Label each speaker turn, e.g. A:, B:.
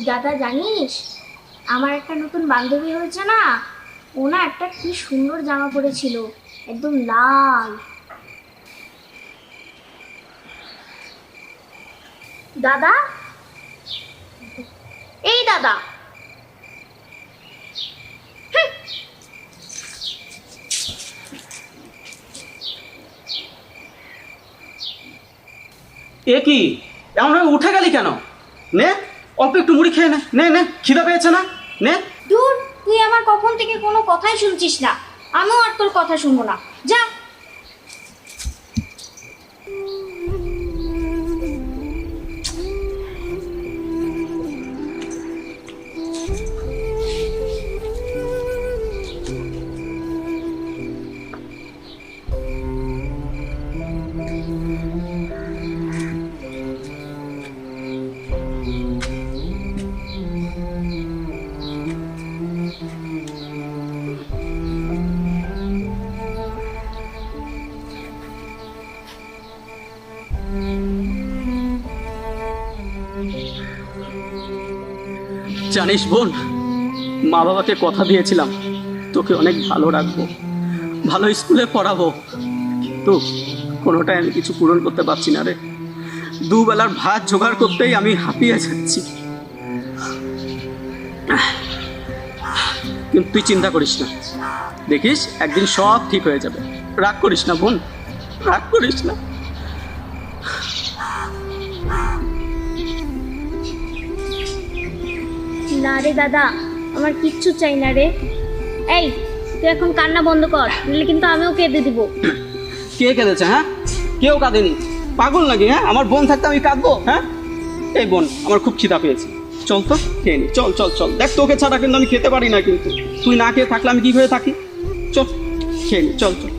A: দাদা জানিস, আমার একটা নতুন বান্ধবী হয়েছে না, ও না একটা কি সুন্দর জামা পরেছিল, একদম লাল। দাদা, এই দাদা।
B: এ কি এমন ভাবে উঠে গেলি কেন? নে অল্প একটু মুড়ি খেয়ে নে, নে নে, খিদে পেয়েছে না? নে।
A: দূর, তুই আমার কখন থেকে কোনো কথাই শুনছিস না, আমিও আর তোর কথা শুনবো না, যা।
B: জানিস বোন, মা বাবাকে কথা দিয়েছিলাম তোকে অনেক ভালো রাখবো, ভালো স্কুলে পড়াবো, কিন্তু কোনোটাই আমি কিছু পূরণ করতে পারছি না রে। দুবেলার ভাত জোগাড় করতেই আমি হাঁপিয়ে যাচ্ছি। কিন্তু তুই চিন্তা করিস না, দেখিস একদিন সব ঠিক হয়ে যাবে। রাগ করিস না বোন, রাগ করিস না।
A: না রে দাদা, আমার কিচ্ছু চাই না রে। এই, তুই এখন কান্না বন্ধ কর, নাহলে কিন্তু আমিও কেঁদে দিব।
B: কে কেঁদেছে? হ্যাঁ, কেউ কাঁদেনি। পাগল নাকি? হ্যাঁ, আমার বোন থাকতে আমি কাঁদবো? হ্যাঁ, এই বোন, আমার খুব খিদা পেয়েছে, চল তো খেয়ে নি। চল চল চল, দেখ তোকে ছাড়া কিন্তু আমি খেতে পারি না, কিন্তু তুই না খেয়ে থাকলে আমি কি হয়ে থাকি। চল খেয়ে নি, চল চল।